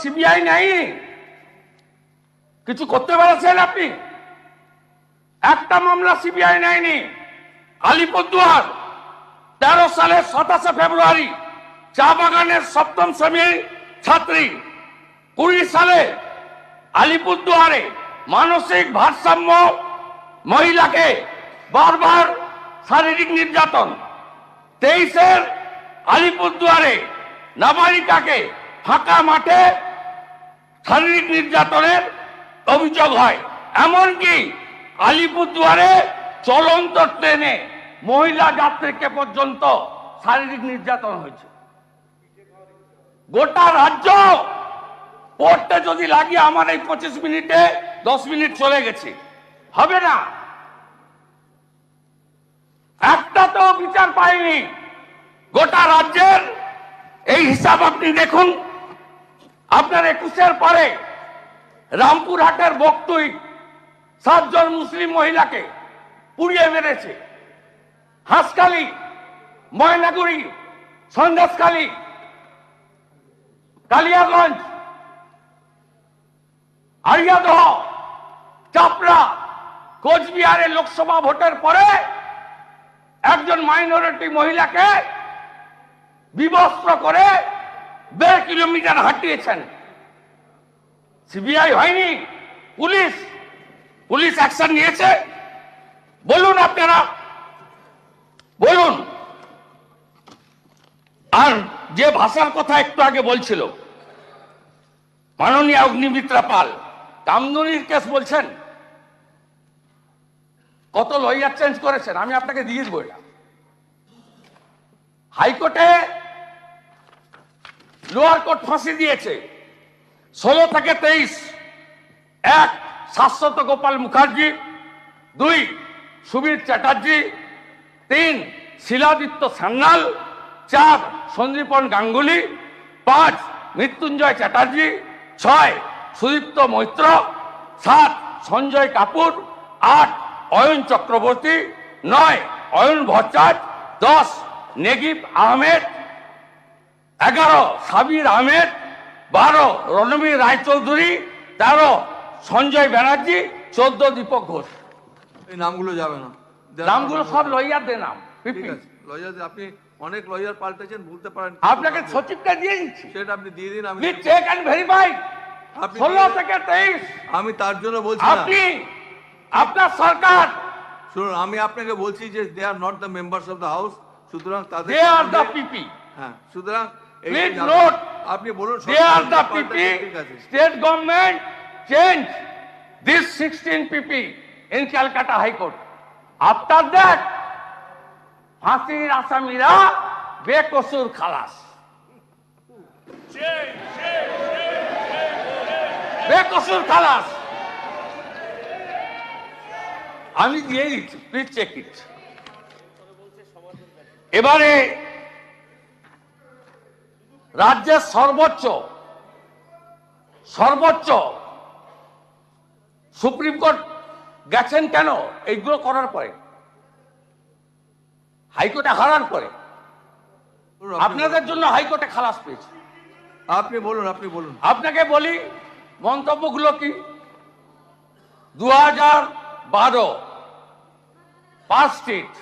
CBI নেয়নি, কিছু করতে পেরেছেন আপনি? একটা মামলা সিবিআই নেয়নি। আলিপুরদুয়ার 13 সালের 27 ফেব্রুয়ারি চা বাগানের 7ম শ্রেণীর ছাত্রী, 20 সালে আলিপুরদুয়ারে মানসিক ভারসাম্য মহিলাকে বারবার শারীরিক নির্যাতন, 23-এর আলিপুরদুয়ারে নাবালিকাকে ফাঁকা মাঠে শারীরিক নির্যাতনের অভিযোগ হয়। এমনকি আলিপুরদুয়ারে চলন্ত ট্রেনে মহিলা যাত্রীকে পর্যন্ত শারীরিক নির্যাতন হয়েছে। গোটা রাজ্য পড়তে যদি লাগে আমার এই 25 মিনিটে 10 মিনিট চলে গেছে, হবে না। একটা তো বিচার পাইনি। গোটা রাজ্যের এই হিসাব আপনি দেখুন। আপনার 21-এর পরে রামপুরহাটের বক্তুই 7 জন মুসলিম মহিলাকে পুড়িয়ে মেরেছে। হাঁসখালি, ময়নাগুড়ি, সন্দেশখালী, কালিয়াগঞ্জ, আরিয়াদহ, চাপড়া, কোচবিহারে লোকসভা ভোটের পরে একজন মাইনরিটি মহিলাকে বিবস্ত্র করে 1.5 কিলোমিটার হাঁটিয়েছেন। সিবিআই হয়নি, পুলিশ অ্যাকশন নিয়েছে? বলুন আপনারা, বলুন। আর যে ভাষার কথা একটু আগে বলছিল মাননীয় অগ্নিমিত্রা পাল, কামদুনির কেস বলছেন, কত লয়ার চেঞ্জ করেছেন, আমি আপনাকে দিয়ে দেবো। এটা হাইকোর্টে লোয়ার কোর্ট ফাঁসি দিয়েছে 16 থেকে 23। 1 শাশ্বত গোপাল মুখার্জি, 2 সুবীর চ্যাটার্জি, 3 শিলাদিত্য সান্যাল, 4 সন্দীপন গাঙ্গুলি, 5 মৃত্যুঞ্জয় চ্যাটার্জি, 6 সুদীপ্ত মৈত্র, 7 সঞ্জয় কাপুর, 8 অয়ন চক্রবর্তী, 9 অয়ন ভট্টাচ, 10 নেগিব আহমেদ, 11 সাবির আহমেদ, 12 রণবীর রায়চৌধুরী, 13 সঞ্জয় ব্যানার্জি, 14 দীপক ঘোষ। এই নামগুলো যাবে না, নামগুলো সব লয়ারদের নাম। লয়ার আপনি অনেক লয়ার পাল্টেছেন, বলতে পারেন। আপনাকে সচিবটা দিয়ে দিচ্ছি, সেটা আপনি দিয়ে দিন। আমি চেক এন্ড ভেরিফাই। 16 থেকে 23 আমি তার জন্য বলছি আপনি, আপনার সরকার। শুনুন, আমি আপনাকে বলছি যে they are not the members of the house, সুতরাং তাদের দে আর দ্য পিপি। হ্যাঁ, সুতরাং প্লিজ নোট, আপনি বলুন they are the PP. State government change this 16 PP in Calcutta high court. After that ফাঁসির আসামিরা বেকসুর খালাস, বেকসুর খালাস। আমি দিয়ে দিচ্ছি, প্লিজ চেক ইট। এবারে রাজ্যের সর্বোচ্চ সুপ্রিম কোর্ট গেছেন কেন? এইগুলো করার পরে, হাইকোর্টে হারার পরে আপনাদের জন্য হাইকোর্টে খালাস পেয়েছে। আপনি বলুন, আপনি বলুন। আপনাকে বলি মন্তব্যগুলো কি। 2012 পার্ক স্ট্রিট,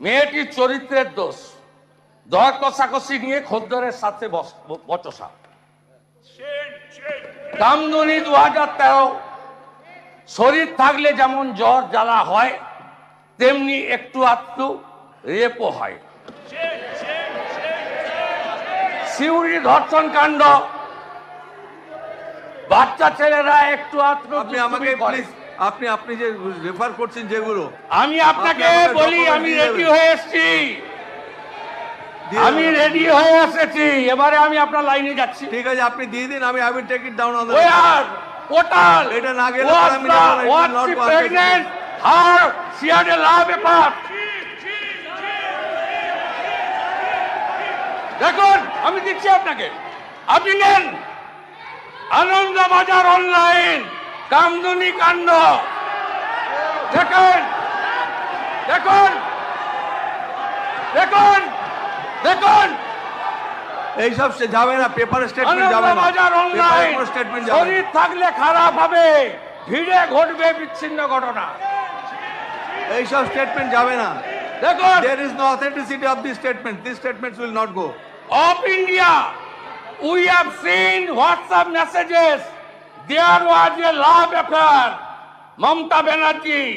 মেয়েটির চরিত্রের দোষ, দর কষাকষি নিয়ে খদ্দরের সাথে বচসা। কামদুনি 2013, শরীর থাকলে যেমন জ্বর জ্বালা হয় তেমনি একটু আধটু রেপও হয়। সিউড়ি ধর্ষণ কাণ্ড, বাচ্চা ছেলেরা একটু আধটু। আপনি আমাকে আপনি যে রেফার করছেন যেগুলো, আমি আপনাকে বলি, আমি রেডি হয়ে এসেছি, আমি রেডি হয়ে এসেছি। এবারে আমি আপনার লাইনে যাচ্ছি। ঠিক আছে, আপনি দিয়ে দিন, আমি I take it down on the portal. এটা না গেলে আমি not pregnant her she had a love affair. দেখুন, আমি দিচ্ছি আপনাকে, আপনি নেন। আনন্দবাজার অনলাইন কামদুনি কাণ্ড দেখুন, দেখুন, দেখুন, দেখুন, এইসব যাবে না, পেপার স্টেটমেন্ট যাবে না, আনন্দবাজার পেপারে অনলাইন কোনো স্টেটমেন্ট যাবে না। শরীর থাকলে খারাপ হবে, ভিড়ে ঘটবে বিচ্ছিন্ন ঘটনা। এইসব স্টেটমেন্ট যাবে না। দেখুন, There is no authenticity of these statements. These statements will not go. of India, we have seen WhatsApp messages. There was a love affair. Mamata Banerjee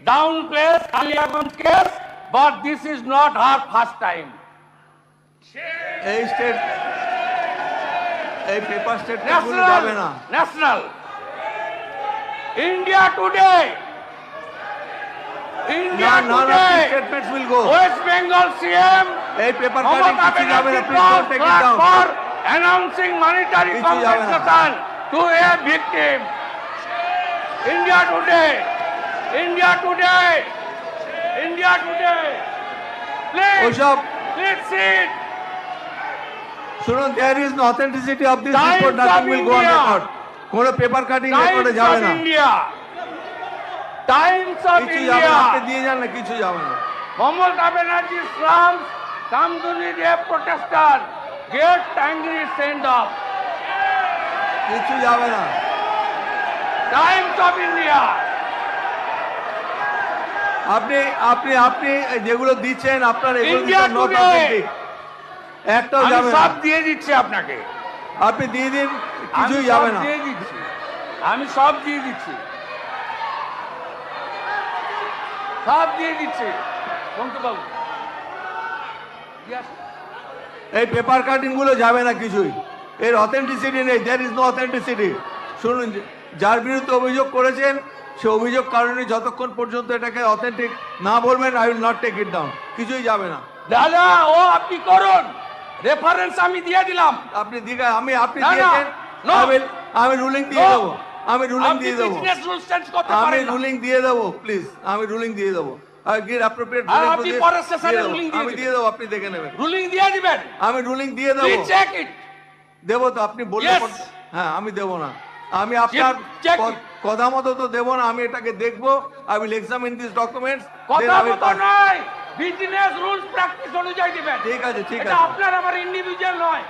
downplays Aliaganj case, but this is not her first time. এই paper statement গুলো যাবে না। National. India today. India None of these today. statements will go. West Bengal CM. এই paper cutting Mamata কিছু যাবে না, Banerjee please don't was take it flagged down. for announcing monetary কিছু যাবে না। compensation to a victim. India today. India today. India today. Please, ওসব please sit. শুনুন, there is no authenticity of this Times report. Nothing of will go on India. record. কোনো paper cutting Times রেকর্ডে যাবে of না, India. Times of কিছু যাবে না, আপনি India. দিয়ে যান না, কিছু যাবে না। Mamata Banerjee slums Kamduni rape protester get angry send off. কিছু যাবে না। Times of India. আপনি আপনি আপনি যেগুলো দিচ্ছেন আপনার এগুলো India নট today. অথেন্টিক, একটাও আমি যাবে না। সব দিয়ে দিচ্ছি আপনাকে, আপনি দিয়ে দিন, আমি কিছুই সব যাবে না। দিয়ে দিচ্ছি, আমি সব দিয়ে দিচ্ছি, সব দিয়ে দিচ্ছি বঙ্কুবাবু। Yes. এই পেপার কাটিং গুলো যাবে না কিছুই, এর অথেন্টিসিটি নেই, দেয়ার ইজ নো অথেন্টিসিটি। শুনুন, যার বিরুদ্ধে অভিযোগ করেছেন সে অভিযোগ কারণে যতক্ষণ পর্যন্ত এটাকে অথেন্টিক না বলবেন, I will not take it down, কিছুই যাবে না। দাদা ও আপনি করুন, রেফারেন্স আমি দিয়ে দিলাম। আপনি দিকে আপনি না, না, দিয়েছেন, no. আমি রুলিং দিয়ে No. দেবো, আমি রুলিং আপনি দিয়ে দেবো, বিজনেস রুলস চেঞ্জ করতে আমি পারেন না। রুলিং দিয়ে দেবো, প্লিজ, আমি রুলিং দিয়ে দেবো। অ্যাপ্রোপ্রিয়েট আর আপনি পরের সেশনে ruling দিয়ে আমি দিয়ে দেবো, আপনি দেখে নেবেন। রুলিং দিয়ে দিবেন, আমি রুলিং দিয়ে দেবো, প্লিজ চেক ইট। দেবো তো, আপনি বললে Yes. হ্যাঁ, আমি দেবো না, আমি আপনার check কথা মতো তো দেবো না, আমি এটাকে দেখবো। I will examine this documents. কথা মতো নয়, বিজনেস রুলস প্র্যাকটিস অনুযায়ী দিবেন। ঠিক আছে, ঠিক এটা আছে, আপনার আমার ইন্ডিভিজুয়াল নয়।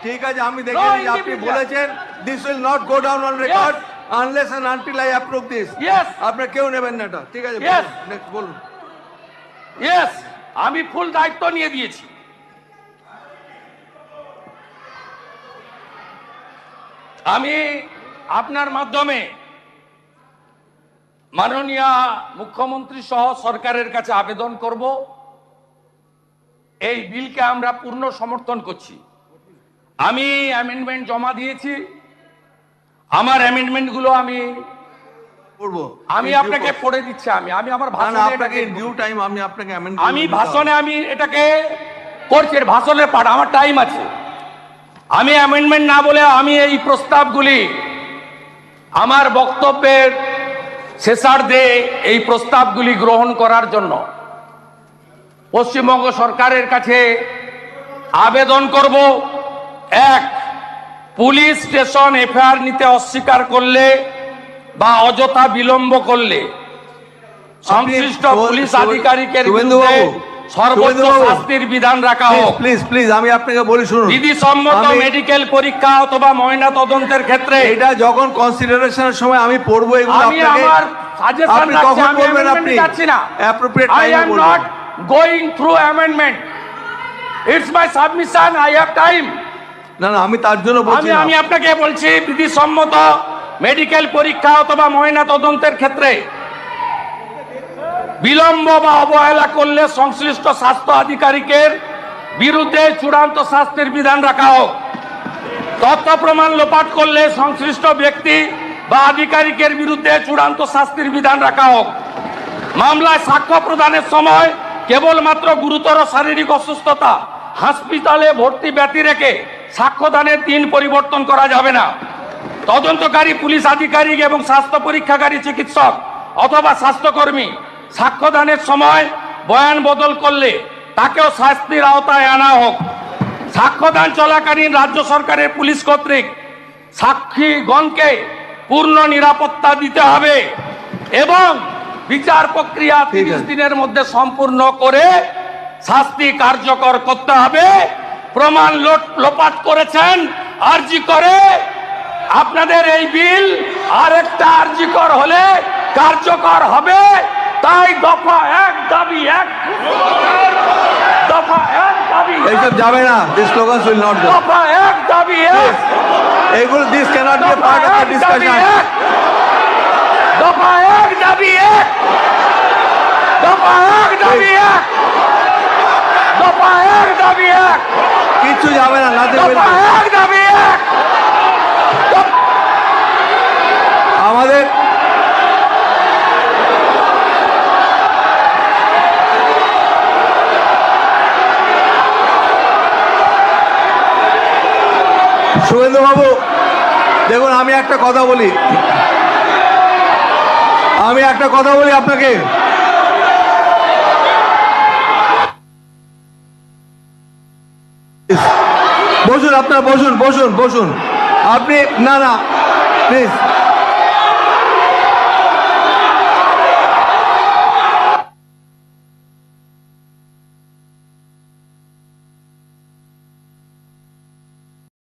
ঠিক আছে, আমি দেখে নিই। আপনি individual. বলেছেন this will not go down on record unless and until I approve this. Yes. আপনার কেউ নেবেন না এটা, ঠিক আছে? Yes. নেক্সট বলুন। ইয়েস, আমি ফুল দায়িত্ব নিয়ে দিয়েছি। আমি আপনার মাধ্যমে মাননীয় মুখ্যমন্ত্রী সহ সরকারের কাছে আবেদন করব, এই বিলকে আমরা পূর্ণ সমর্থন করছি। আমি অ্যামেন্ডমেন্ট জমা দিয়েছি, আমার অ্যামেন্ডমেন্টগুলো আমি করবো আপনাকে পড়ে দিচ্ছি। আমি আমার না, ভাষণে আপনাকে এটাকে ডিউ টাইম আমি আপনাকে amend করে আমি দিতে হবে। ভাষণে আমি এটাকে করছি, ভাষণের পাঠ আমার টাইম আছে। আমি অ্যামেন্ডমেন্ট না বলে আমি এই প্রস্তাবগুলি আমার বক্তব্যের শেষার্ধে এই প্রস্তাবগুলি গ্রহণ করার জন্য পশ্চিমবঙ্গ সরকারের কাছে আবেদন করব। এক, পুলিশ স্টেশন এফআইআর নিতে অস্বীকার করলে বা অযথা বিলম্ব করলে সংশ্লিষ্ট পুলিশ আধিকারিকের বিরুদ্ধে সর্বোচ্চ শাস্তির বিধান রাখা হোক। প্লিজ প্লিজ, আমি আপনাকে বলি, শুনুন, বিধিসম্মত আমি- মেডিকেল পরীক্ষা অথবা ময়না তদন্তের ক্ষেত্রে এটা যখন কনসিডারেশনের সময় আমি পড়বো এগুলো আমি আপনাকে, আমার সাজেশন আপনি রাখছি, কখন আমি বলবেন? amendment আপনি যাচ্ছি না। অ্যাপ্রোপ্রিয়েট I টাইমে am বলবেন। not going through amendment. It's my submission. I have time. না না, আমি তার জন্য বলছি না। আমি আপনাকে বলছি, বিধিসম্মত মেডিকেল পরীক্ষা অথবা ময়না তদন্তের ক্ষেত্রে বিলম্ব বা অবহেলা করলে সংশ্লিষ্ট স্বাস্থ্য আধিকারিকের বিরুদ্ধে চূড়ান্ত শাস্তির বিধান রাখা হোক। তথ্য প্রমাণ লোপাট করলে সংশ্লিষ্ট ব্যক্তি বা আধিকারিকের বিরুদ্ধে চূড়ান্ত শাস্তির বিধান রাখা হোক। মামলায় সাক্ষ্য প্রদানের সময় কেবলমাত্র গুরুতর শারীরিক অসুস্থতা, হাসপাতালে ভর্তি ব্যতি রেখে সাক্ষ্যদানের দিন পরিবর্তন করা যাবে না। তদন্তকারী পুলিশ আধিকারিক এবং স্বাস্থ্য পরীক্ষাকারী চিকিৎসক অথবা স্বাস্থ্যকর্মী সাক্ষ্যদানের সময় বয়ান বদল করলে তাকেও শাস্তির আওতায় আনা হোক। সাক্ষ্যদান চলাকালীন রাজ্য সরকারের পুলিশ কর্তৃক সাক্ষীগণকে পূর্ণ নিরাপত্তা দিতে হবে এবং বিচার প্রক্রিয়া 30 দিনের মধ্যে সম্পূর্ণ করে শাস্তি কার্যকর করতে হবে। প্রমাণ লোপাট করেছেন আরজি করে। আপনাদের এই বিল আরেকটা আরজি কর হলে কার্যকর হবে। তাই দফা 1 দাবি 1, দফা 1 দাবি 1, এইসব যাবে না। This slogans will not go. দফা 1 দাবি 1, এইগুলো this cannot be part of the discussion. দফা 1 দাবি 1, দফা 1 দাবি 1, দফা 1 দাবি 1, কিচ্ছু যাবে না। Nothing will. দফা 1 দাবি 1। আমাদের শুভেন্দু বাবু দেখুন, আমি একটা কথা বলি আপনাকে। বসুন, আপনারা বসুন। আপনি না প্লিজ